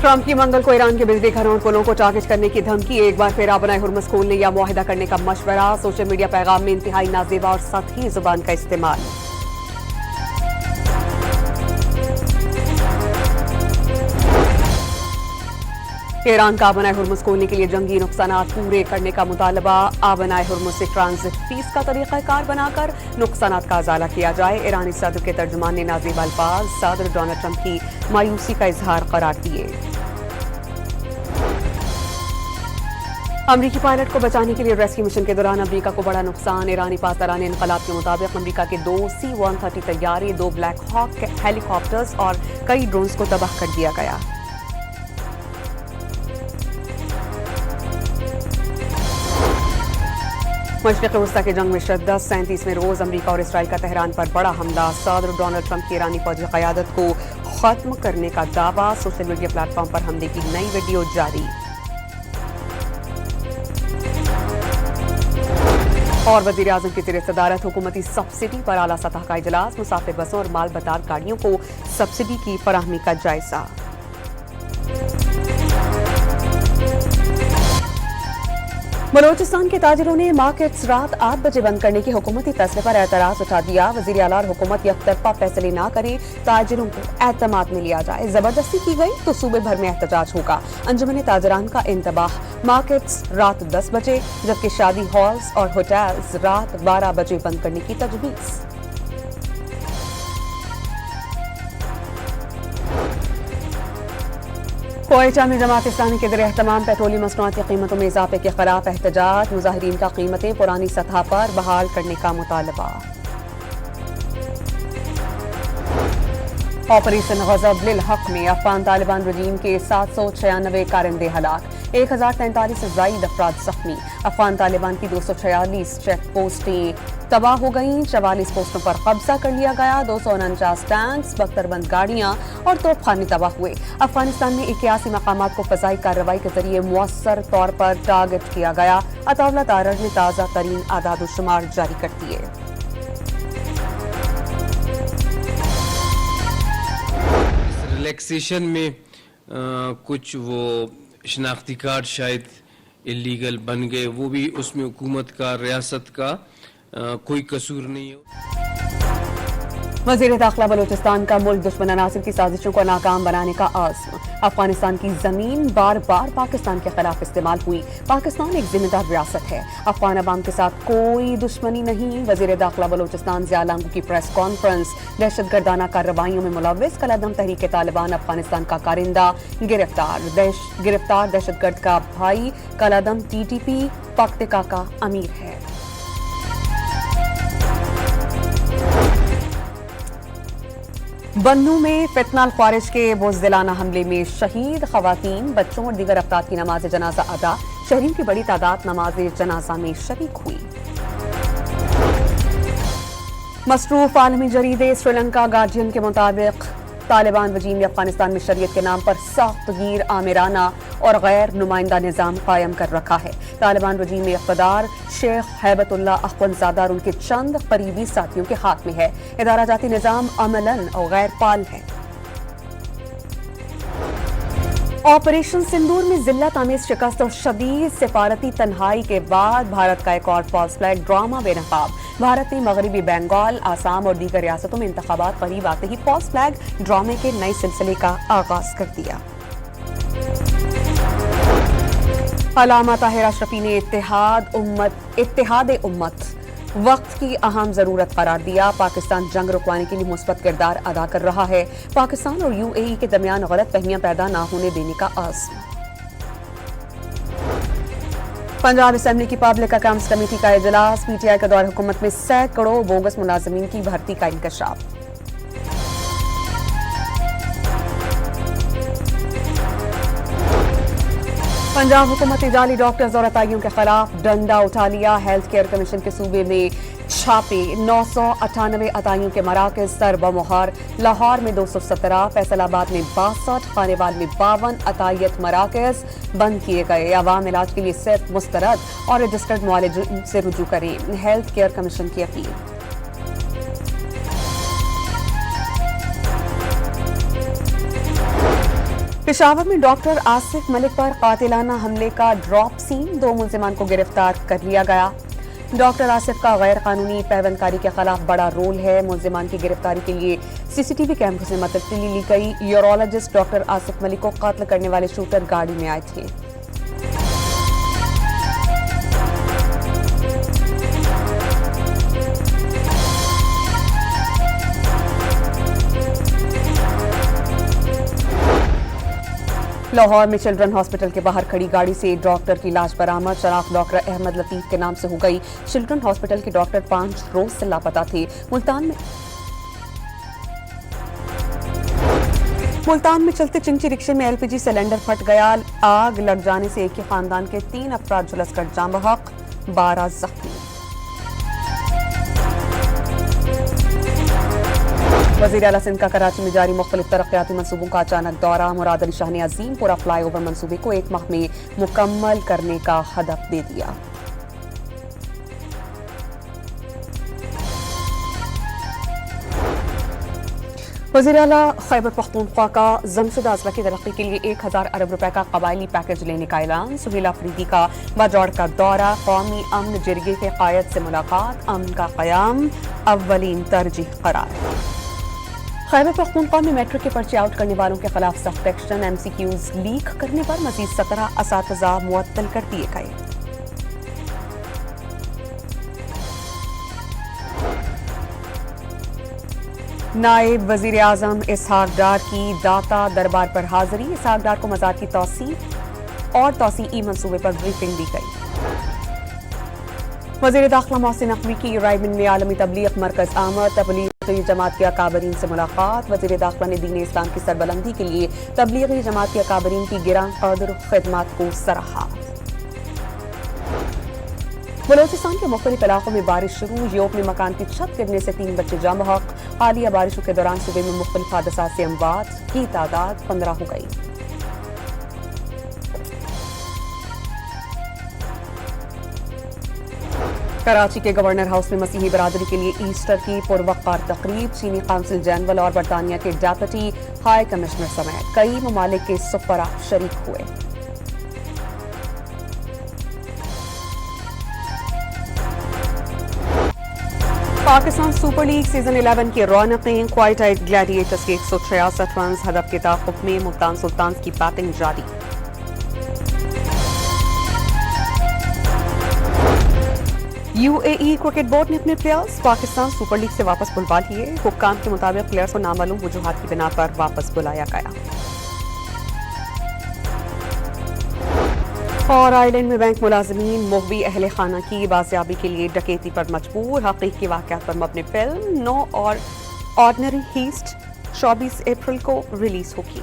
Trump की मंगल को Iran के बिजली घरों और पुलों को टारगेट करने की धमकी। एक बार फिर आबनाए हुर्मुज़ खोलने या मुआहिदा करने का मशवरा। सोशल मीडिया पैगाम में इंतहाई नाज़ेबा और सतही जुबान का इस्तेमाल। ईरान का आबनाए हुर्मुज़ खोलने के लिए जंगी नुकसानात पूरे करने का मुतालबा। आबनाए हुर्मुज़ से ट्रांजिट फीस का तरीक़ाकार बनाकर नुकसानात का अजाला किया जाए। ईरानी सदर के तर्जुमान ने नाज़ेब अल्फाज सदर डोनाल्ड ट्रंप की मायूसी का इजहार करार दिए। अमरीकी पायलट को बचाने के लिए रेस्क्यू मिशन के दौरान अमरीका को बड़ा नुकसान। ईरानी पासदारान इनकलाब के मुताबिक अमरीका के 2 C-130 तैयारे, 2 ब्लैक हॉक हेलीकॉप्टर्स और कई ड्रोन्स को तबाह कर दिया गया। मशरिक़ वस्ता के जंग में शिद्दत। 37वें रोज अमरीका और इसराइल का तेहरान पर बड़ा हमला। सदर डोनाल्ड ट्रंप की ईरानी फौजी क़यादत को खत्म करने का दावा। सोशल मीडिया प्लेटफॉर्म पर हमले की नई वीडियो जारी। और वज़ीर आज़म की ज़ेर सदारत हुकूमती सब्सिडी पर आला सतह का इजलास। मुसाफिर बसों और माल बदार गाड़ियों को सब्सिडी की फराहमी का जायजा। बलोचिस्तान के ताजिरों ने मार्केट्स रात 8 बजे बंद करने के हुकूमती फैसले पर एतराज उठा दिया। वज़ीर आला और हुकूमत यकतरफा फैसले ना करे, ताजिरों को एतमाद में लिया जाए। जबरदस्ती की गई तो सूबे भर में एहतजाज होगा। अंजुमन ताजिरान का इंतबाह। मार्केट्स रात 10 बजे जबकि शादी हॉल्स और होटल्स रात 12 बजे बंद करने की तजवीज़। कोयटा में जमात इस्लामी के ज़ेर-ए-एहतमाम पेट्रोलियम मसनूआत की कीमतों में इजाफे के खिलाफ एहतजाज। मुजाहिरीन का कीमतें पुरानी सतह पर बहाल करने का मुतालबा। ऑपरेशन गज़ब लिल हक में अफगान तालिबान रजीम के 796 कारिंदे हलाक। 1043 से ज़ायद अफराद जख्मी। अफगान तालिबान की 246 चेक पोस्टें तबाह हो गईं। 44 पोस्टों पर कब्जा कर लिया गया। 249 टैंक्स, बख्तरबंद गाड़ियां और तोपखाने तबाह हुए। अफगानिस्तान में 81 मकामात को फ़ज़ाई कार्रवाई के जरिए मुअस्सर तौर पर टारगेट किया गया। अताउल्लाह तारड़ ने ताज़ा तरीन आदाद शुमार जारी कर दिए। रिलैक्सेशन में कुछ वो शनाख्ती कार्ड शायद इलीगल बन गए, वो भी उसमें हुकूमत का, रियासत का कोई कसूर नहीं है। वज़ीर दाखिला बलोचिस्तान का मुल्क दुश्मन अनासिर की साजिशों को नाकाम बनाने का आज़्म। अफगानिस्तान की जमीन बार बार पाकिस्तान के खिलाफ इस्तेमाल हुई। पाकिस्तान एक जिम्मेदार रियासत है। अफगान अवाम के साथ कोई दुश्मनी नहीं। वज़ीर दाखिला बलोचिस्तान ज़िया लांगू की प्रेस कॉन्फ्रेंस। दहशतगर्दाना कार्रवाइयों में मुलव्विस कलादम तहरीक तालिबान अफगानिस्तान का कारिंदा गिरफ्तार। दहशतगर्द का भाई कलादम TTP पक्तिका का अमीर है। बन्नू में फितनाल ख्वारिज के बुज़दिलाना हमले में शहीद। खवातीन, बच्चों और दीगर अफराद की नमाज जनाजा अदा। शहरियों की बड़ी तादाद नमाज जनाजा में शरीक हुई। मसरूफ आलमी जरीदे श्रीलंका गार्जियन के मुताबिक तालिबान वजीम ने अफगानिस्तान में शरीयत के नाम पर सख्तगीर, आमिराना और गैर नुमाइंदा निज़ाम कायम कर रखा है। तालिबान वजीम में इक़्तिदार शेख हैबतुल्लाह अख्वंज़ादा और उनके चंद करीबी साथियों के हाथ में है। इदारा जाती निज़ाम अमलन और गैर पाल है। ऑपरेशन सिंदूर में जिल्लत आमेज शिकस्त और शदीद सिफारती तन्हाई के बाद भारत का एक और फॉल्स फ्लैग ड्रामा बेनकाब। भारत ने मगरबी बंगाल, आसाम और दीगर रियासतों में इंतखाबात करीब आते ही फॉल्स फ्लैग ड्रामे के नए सिलसिले का आगाज कर दिया। अल्लामा ताहिर अशरफी ने इत्तेहाद उम्मत वक्त की अहम जरूरत करार दिया। पाकिस्तान जंग रुकवाने के लिए मुस्बत किरदार अदा कर रहा है। पाकिस्तान और UAE के दरमियान गलत फहमियां पैदा न होने देने का आज़्म। पंजाब असेंबली की पब्लिक अकाउंट्स कमेटी का इजलास। PTI के दौर हुकूमत में सैकड़ों बोगस मुलाजिमीन की भर्ती का इंकशाफ। पंजाब हुकूमत ने जाली डॉक्टर्स और अताइयों के खिलाफ डंडा उठा लिया। हेल्थ केयर कमीशन के सूबे में छापे। 998 अताइयों के मराकज सर बमुहर। लाहौर में 217, फैसलाबाद में 62, खानेवाल में 52 अतायत मराकज बंद किए गए। अवाम इलाज के लिए सिर्फ मुस्तरद और रजिस्टर्ड मुआलिज से रुजू करें। हेल्थ केयर कमीशन की अपील। पेशावर में डॉक्टर आसिफ मलिक पर कातिलाना हमले का ड्रॉप सीन, 2 मुल्जिमान को गिरफ्तार कर लिया गया। डॉक्टर आसिफ का गैर कानूनी पैवंदकारी के खिलाफ बड़ा रोल है। मुल्जिमान की गिरफ्तारी के लिए सीसीटीवी कैमरों से मदद ली गई। यूरोलॉजिस्ट डॉक्टर आसिफ मलिक को कत्ल करने वाले शूटर गाड़ी में आए थे। लाहौर में चिल्ड्रन हॉस्पिटल के बाहर खड़ी गाड़ी से डॉक्टर की लाश बरामद। शनाख्त डॉक्टर अहमद लतीफ के नाम से हो गई। चिल्ड्रन हॉस्पिटल के डॉक्टर 5 रोज से लापता थे। मुल्तान में चलते चिंची रिक्शे में एलपीजी सिलेंडर फट गया। आग लग जाने से एक ही खानदान के 3 अफराद झुलसकर जाँ बहक, 12 जख्मी। वज़ीर आला सिंध का कराची में जारी मुख्तलिफ तरक्याती मंसूबों का अचानक दौरा। मुराद अली शाह ने अजीमपुरा फ्लाईओवर मंसूबे को 1 माह में मुकम्मल करने का हदफ दे दिया। वज़ीर आला खैबर पख्तूनख्वा का जमशुदा अजला की तरक्की के लिए 1000 अरब रुपए का कबायली पैकेज लेने का ऐलान। सुहेल अफरीदी का बाजौड़ का दौरा। कौमी अमन जिरगे के कायद से मुलाकात। अमन का क़याम अव्वलीन तरजीह करार। खैबर पख्तूनख्वा में मैट्रिक के पर्चे आउट करने वालों के खिलाफ सख्त एक्शन। एमसीक्यूज लीक करने पर मजीद 17 असातिज़ा मुअत्तल कर दिए गए। नायब वजीर आजम इसहाक डार की दाता दरबार पर हाजिरी। इसहाक डार को मज़ार की तौसीई मंसूबे पर ब्रीफिंग दी गई। वज़ीर दाखिला मोहसिन नकवी की रायबंद में आलमी तबलीग मरकज आमद। तबलीगी जमात के अकाबरीन से मुलाकात। वज़ीर दाखिला ने दीन इस्लाम की सरबलंदी के लिए तबलीगी जमात के अकाबरीन की गिरां कदर खिदमत को सराहा। बलोचिस्तान के मुख्तलिफ इलाकों में बारिश शुरू। योब में मकान की छत गिरने से 3 बच्चे जाँ बहक। हालिया बारिशों के दौरान सूबे में मुख्तलिफ हादसा से अमवात की तादाद 15 हो गई। कराची के गवर्नर हाउस में मसीही बरादरी के लिए ईस्टर की पुरवक़्कार तकरीब। चीनी काउंसिल जनरल और बरतानिया के डेप्यूटी हाई कमिश्नर समेत कई ममालिक के सफ़रा शरीक हुए। पाकिस्तान सुपर लीग सीजन 11 की रौनकें। क्वाइट आइट ग्लैडिएटर्स के 166 रन हदफ के ताक़ुब में। मुल्तान सुल्तान्स की बैटिंग जारी। यूएई क्रिकेट बोर्ड ने अपने प्लेयर्स पाकिस्तान सुपर लीग से वापस बुलवा लिए। हुक्काम के मुताबिक प्लेयर्स को नामालूम वजूहात की बिना पर वापस बुलाया गया। और आइलैंड में बैंक मुलाजमीन मुहवी अहले खाना की बाजियाबी के लिए डकैती पर मजबूर। हकीकी वाक़यात पर मबनी फिल्म नो और ऑर्डिनरी हीस्ट 24 अप्रैल को रिलीज होगी।